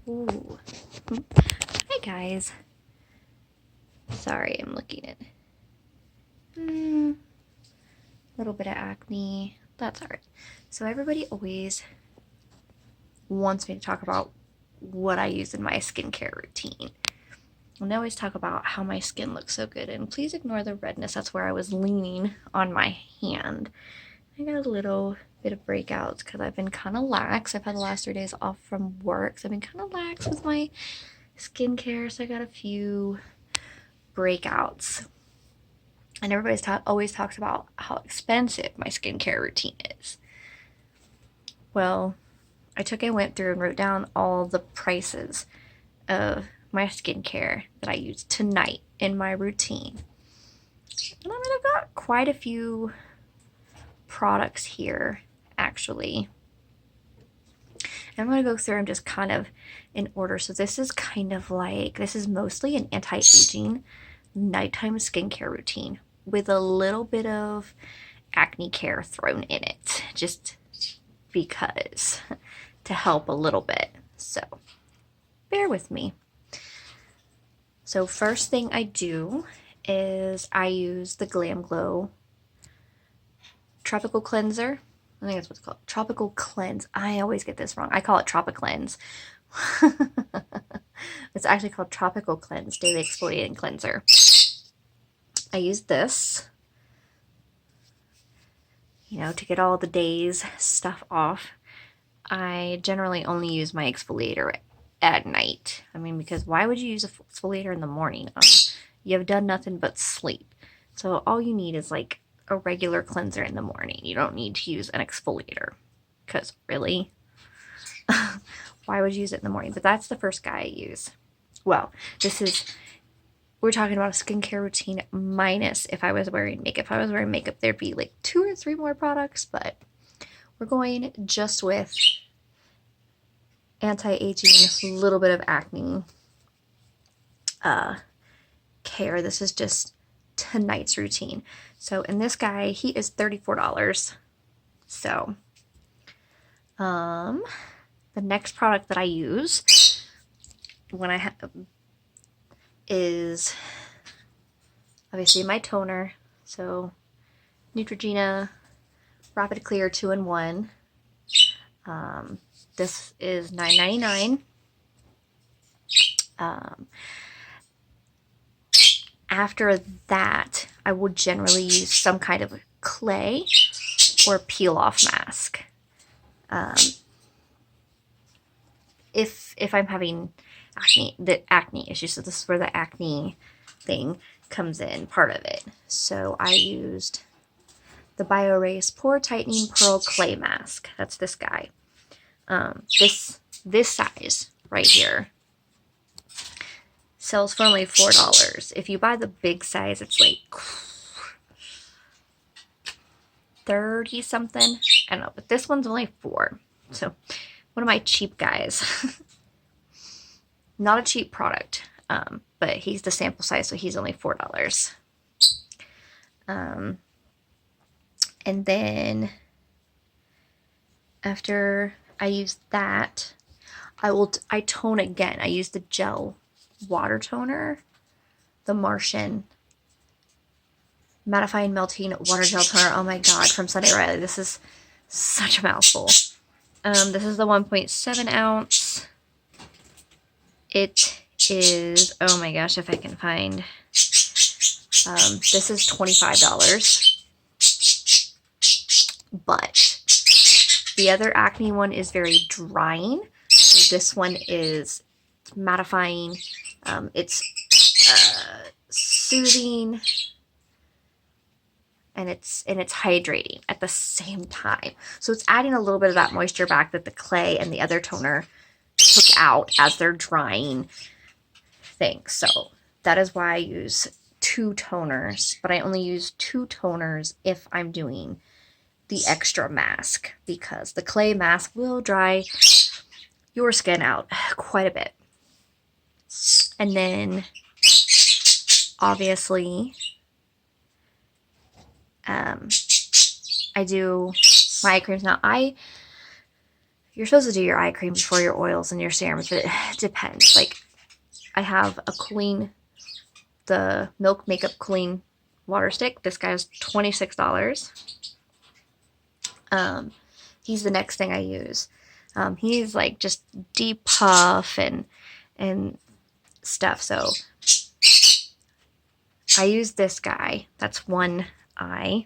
Ooh. Hi guys. Sorry, I'm looking at a little bit of acne. That's alright. So everybody always wants me to talk about what I use in my skincare routine. And they always talk about how my skin looks so good. And please ignore the redness. That's where I was leaning on my hand. I got a little bit of breakouts because I've been kind of lax. I've had the last 3 days off from work, so I've been kind of lax with my skincare. So I got a few breakouts. And everybody always talks about how expensive my skincare routine is. Well, I went through and wrote down all the prices of my skincare that I use tonight in my routine. And I've got quite a few products here, actually. And I'm going to go through them just kind of in order. So this is mostly an anti-aging nighttime skincare routine with a little bit of acne care thrown in it, just because, to help a little bit. So bear with me. So first thing I do is I use the Glam Glow Tropical Cleanser. I think that's what it's called. Tropical Cleanse. I always get this wrong. I call it Tropic Cleanse. It's actually called Tropical Cleanse Daily Exfoliating Cleanser. I use this, to get all the day's stuff off. I generally only use my exfoliator at night. Because why would you use an exfoliator in the morning? You have done nothing but sleep. So all you need is like a regular cleanser in the morning. You don't need to use an exfoliator. Because really? Why would you use it in the morning? But that's the first guy I use. Well, we're talking about a skincare routine minus if I was wearing makeup. If I was wearing makeup, there'd be like 2 or 3 more products, but we're going just with anti-aging, a little bit of acne care. This is just tonight's routine. So, and this guy, he is $34. So, the next product that I use is obviously my toner. So, Neutrogena Rapid Clear 2-in-1. This is $9.99. After that, I would generally use some kind of clay or peel-off mask. If I'm having acne issues, so this is where the acne thing comes in, part of it. So I used the BioRace Pore Tightening Pearl Clay Mask. That's this guy. This size right here sells for only $4. If you buy the big size, it's like 30 something. I don't know, but this one's only $4. So one of my cheap guys. Not a cheap product, but he's the sample size, so he's only $4. And then after I use that, I tone again. I use the gel water toner, the Martian mattifying melting water gel toner. Oh my god, from Sunday Riley. This is such a mouthful. This is the 1.7 ounce. It is, oh my gosh, if I can find, this is $25. But the other acne one is very drying. So this one is mattifying. It's soothing, and it's hydrating at the same time. So it's adding a little bit of that moisture back that the clay and the other toner took out as they're drying things. So that is why I use 2 toners, but I only use 2 toners if I'm doing the extra mask, because the clay mask will dry your skin out quite a bit. And then obviously I do my eye creams. Now I you're supposed to do your eye cream before your oils and your serums, but it depends. Like, I have a cooling, the Milk Makeup Cooling Water Stick. This guy is $26. He's the next thing I use. He's like just depuff and stuff. So I use this guy. That's one eye.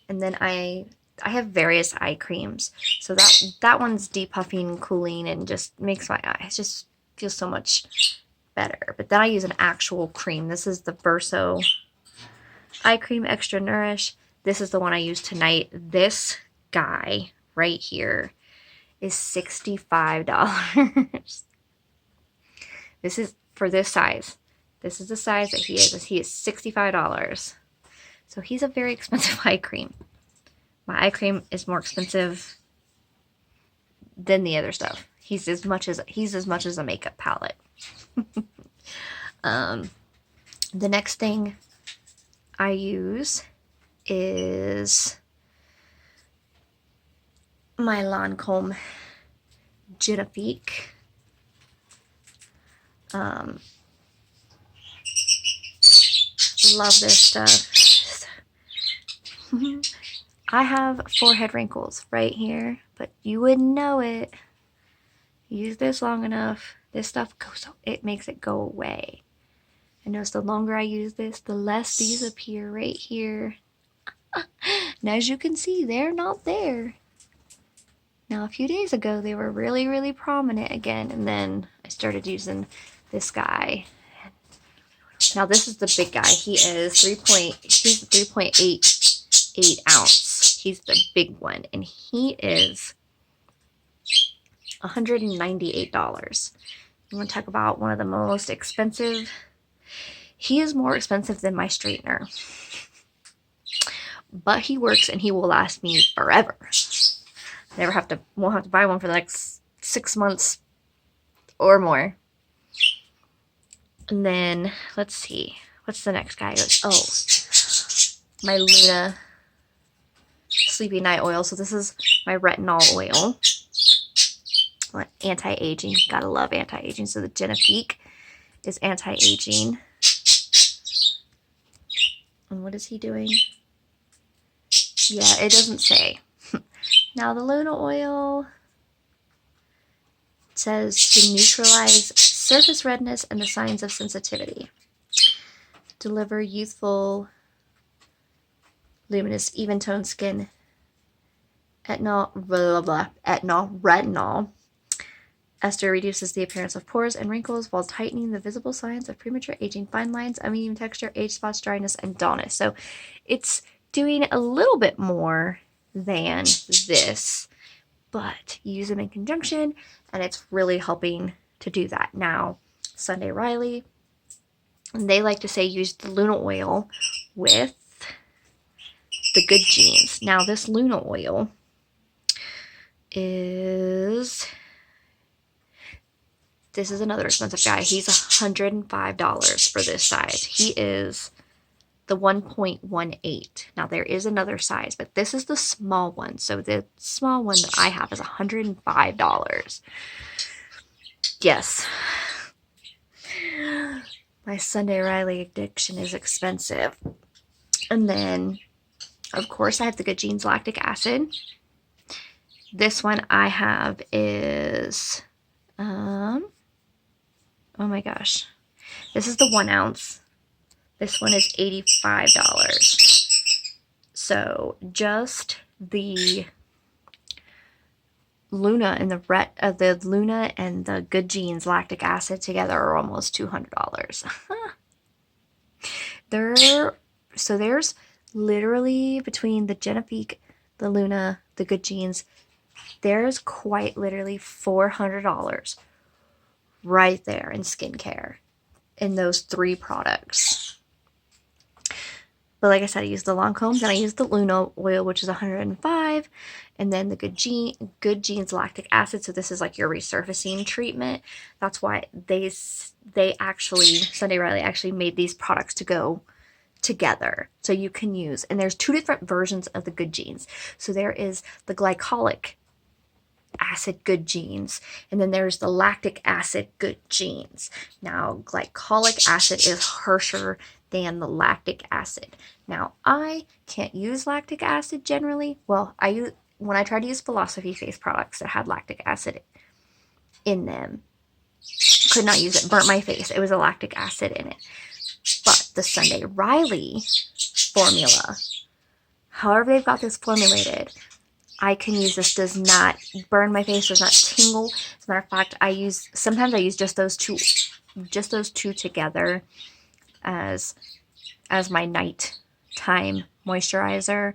And then I have various eye creams. So that one's depuffing, cooling, and just makes my eyes just feel so much better. But then I use an actual cream. This is the Verso Eye Cream Extra Nourish. This is the one I use tonight. This guy right here is $65. This is for this size. This is the size that he is. He is $65. So he's a very expensive eye cream. My eye cream is more expensive than the other stuff. He's as much as a makeup palette. The next thing I use is my Lancome Genifique. Love this stuff. I have forehead wrinkles right here, but you wouldn't know it. Use this long enough, this stuff goes, it makes it go away. I notice the longer I use this, the less these appear right here. And as you can see, they're not there. Now, a few days ago, they were really, really prominent again, and then I started using this guy. Now, this is the big guy. He's 3.88 ounce. He's the big one, and he is $198. You want to talk about one of the most expensive? He is more expensive than my straightener, but he works and he will last me forever. Won't have to buy one for the next 6 months or more. And then let's see, what's the next guy? Oh, my Luna Sleepy Night Oil. So this is my retinol oil. Anti-aging, gotta love anti-aging. So the Genifique is anti-aging. And what is he doing? Yeah, it doesn't say. Now the Luna oil says to neutralize surface redness and the signs of sensitivity. Deliver youthful, luminous, even-toned skin. Retinol. Ester reduces the appearance of pores and wrinkles while tightening the visible signs of premature aging, fine lines, uneven texture, age spots, dryness, and dullness. So it's doing a little bit more than this, but you use them in conjunction, and it's really helping to do that. Now, Sunday Riley, they like to say use the Luna oil with the Good Genes. Now, this Luna oil is... This is another expensive guy. He's $105 for this size. He is the 1.18. Now, there is another size, but this is the small one. So the small one that I have is $105. Yes. My Sunday Riley addiction is expensive. And then, of course, I have the Good Genes lactic acid. This one I have is... oh my gosh. This is the 1 ounce. This one is $85. So just the Luna and the Luna and the Good Genes lactic acid together are almost $200. So there's literally between the Genifique, the Luna, the Good Genes, there's quite literally $400 right there in skincare in those 3 products. But like I said, I use the Lancome, then I use the Luna oil, which is $105, and then the Good Genes lactic acid. So this is like your resurfacing treatment. That's why they actually, Sunday Riley actually made these products to go together so you can use. And there's 2 different versions of the Good Genes. So there is the glycolic acid good genes, and then there's the lactic acid good genes. Now, glycolic acid is harsher than the lactic acid. Now, I can't use lactic acid generally. Well, when I tried to use Philosophy face products that had lactic acid in them, could not use it, burnt my face. It was a lactic acid in it. But the Sunday Riley formula, however they've got this formulated, I can use. This does not burn my face, does not tingle. As a matter of fact, sometimes I use just those two together as my nighttime moisturizer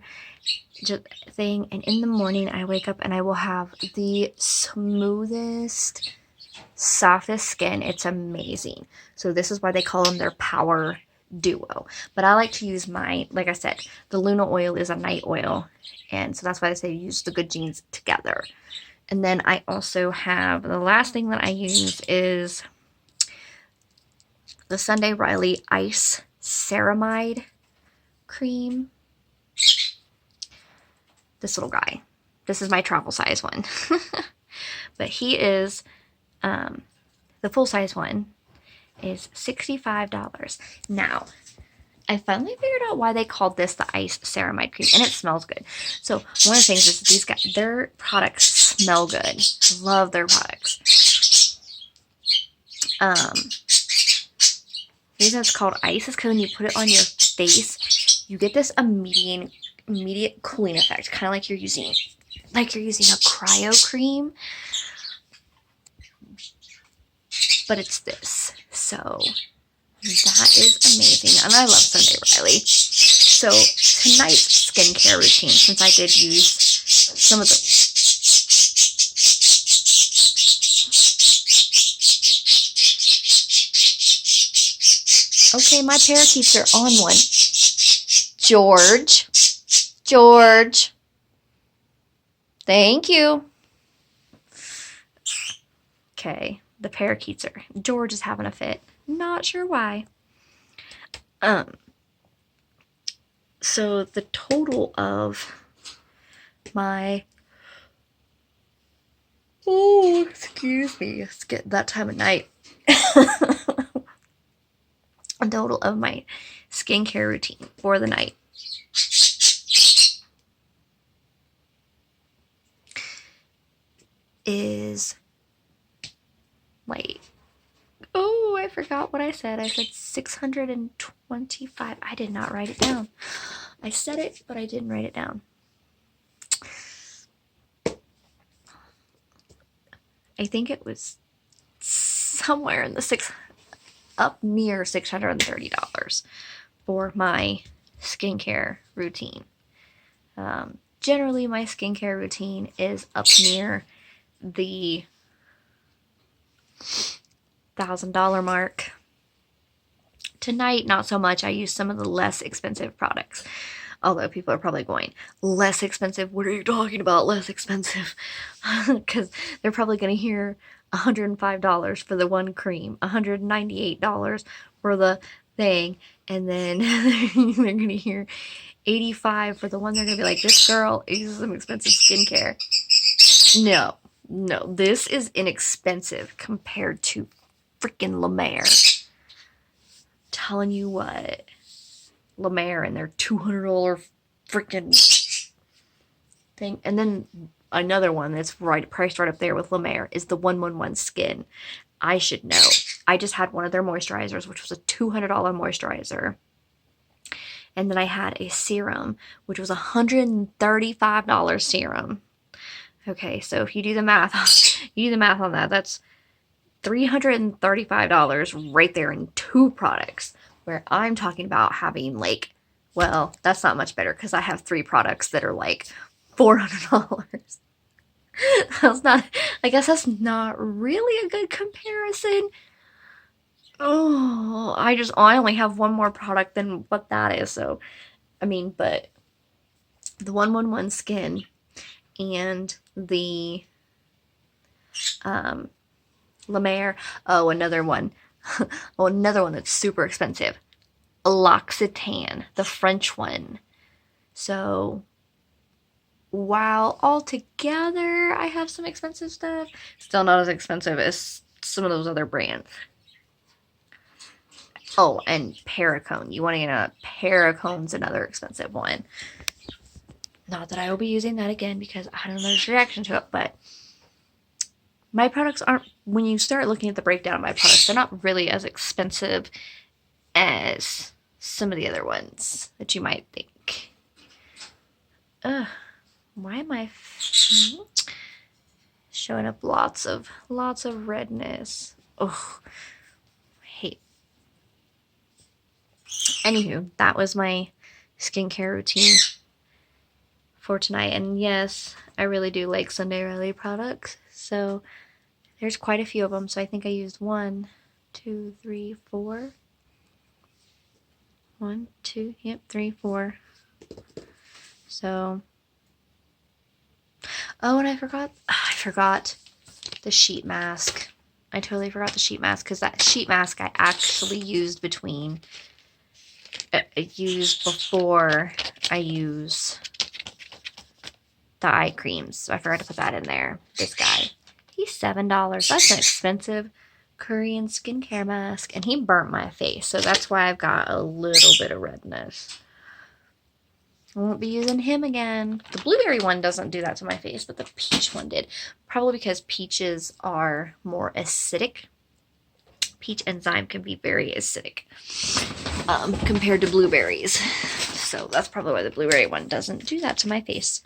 thing. And in the morning I wake up and I will have the smoothest, softest skin. It's amazing. So this is why they call them their power duo. But I like to use like I said, the Luna oil is a night oil, and so that's why I say use the good genes together. And then I also have, the last thing that I use is the Sunday Riley Ice Ceramide Cream. This little guy. This is my travel size one. But he is, the full size one is $65. Now, I finally figured out why they called this the Ice Ceramide Cream, and it smells good. So one of the things is these guys, their products smell good. I love their products. The reason it's called ice is because when you put it on your face, you get this immediate cooling effect, kind of like you're using a cryo cream. But it's this. So that is amazing. And I love Sunday Riley. So tonight's skincare routine, since I did use some of the... Okay, my parakeets are on one. George. Thank you. Okay. The parakeets are... George is having a fit. Not sure why. So the total of my... Oh, excuse me. It's getting that time of night. A total of my skincare routine for the night is... Wait. Oh, I forgot what I said. I said 625. I did not write it down. I said it, but I didn't write it down. I think it was somewhere in the up near $630 for my skincare routine. Generally, my skincare routine is up near the $1,000 mark. Tonight, not so much. I use some of the less expensive products. Although people are probably going, less expensive? What are you talking about, less expensive? Because they're probably going to hear $105 for the one cream, $198 for the thing, and then they're going to hear $85 for the one. They're going to be like, this girl uses some expensive skincare. No, this is inexpensive compared to freaking La Mer. Telling you what, La Mer and their $200 freaking thing. And then another one that's priced right up there with La Mer is the 111 Skin. I should know. I just had one of their moisturizers, which was a $200 moisturizer. And then I had a serum, which was a $135 serum. Okay, so if you do the math, on that, that's $335 right there in two products, where I'm talking about having like, well, that's not much better because I have 3 products that are like $400. I guess that's not really a good comparison. Oh, I only have one more product than what that is. So, I mean, but the 111 Skin and the La Mer. Oh, another one. Another one that's super expensive. L'Occitane, the French one. So while altogether I have some expensive stuff, still not as expensive as some of those other brands. Oh, and Paracone. You want to get a Paracone's another expensive one. Not that I will be using that again because I had an allergic reaction to it, but my products aren't, when you start looking at the breakdown of my products, they're not really as expensive as some of the other ones that you might think. Ugh, why am I showing up lots of redness? Ugh, I hate. Anywho, that was my skincare routine for tonight. And yes, I really do like Sunday Riley products. So there's quite a few of them. So I think I used 1, 2, 3, 4. 1, 2, yep, 3, 4. So, oh, and I forgot the sheet mask. I totally forgot the sheet mask because that sheet mask I actually used before I use the eye creams. So I forgot to put that in there. This guy. He's $7. That's an expensive Korean skincare mask. And he burnt my face. So that's why I've got a little bit of redness. I won't be using him again. The blueberry one doesn't do that to my face, but the peach one did. Probably because peaches are more acidic. Peach enzyme can be very acidic compared to blueberries. So that's probably why the blueberry one doesn't do that to my face.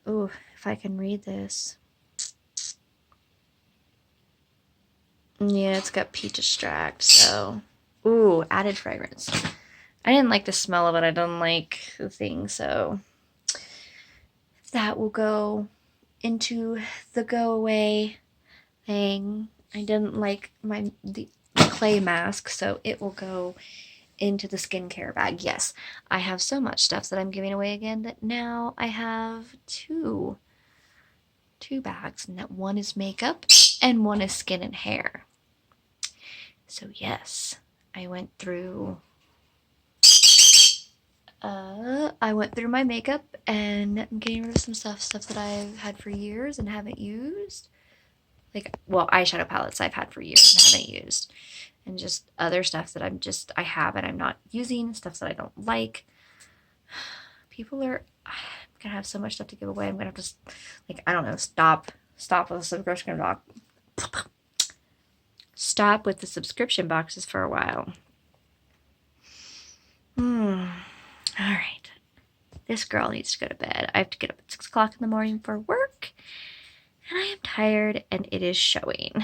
Oh, if I can read this. Yeah, it's got peach extract, so. Ooh, added fragrance. I didn't like the smell of it. I don't like the thing, so that will go into the go away thing. I didn't like the clay mask, so it will go into the skincare bag. Yes, I have so much stuff that I'm giving away again that now I have two bags, and that one is makeup and one is skin and hair. So yes, I went through my makeup and I'm getting rid of some stuff that I've had for years and haven't used. Like, well, eyeshadow palettes I've had for years and haven't used. And just other stuff that I have and I'm not using, stuff that I don't like. I'm gonna have so much stuff to give away. I'm gonna have to, like, I don't know, stop with the subscription box. Stop with the subscription boxes for a while. Alright. This girl needs to go to bed. I have to get up at 6 o'clock in the morning for work. And I am tired and it is showing.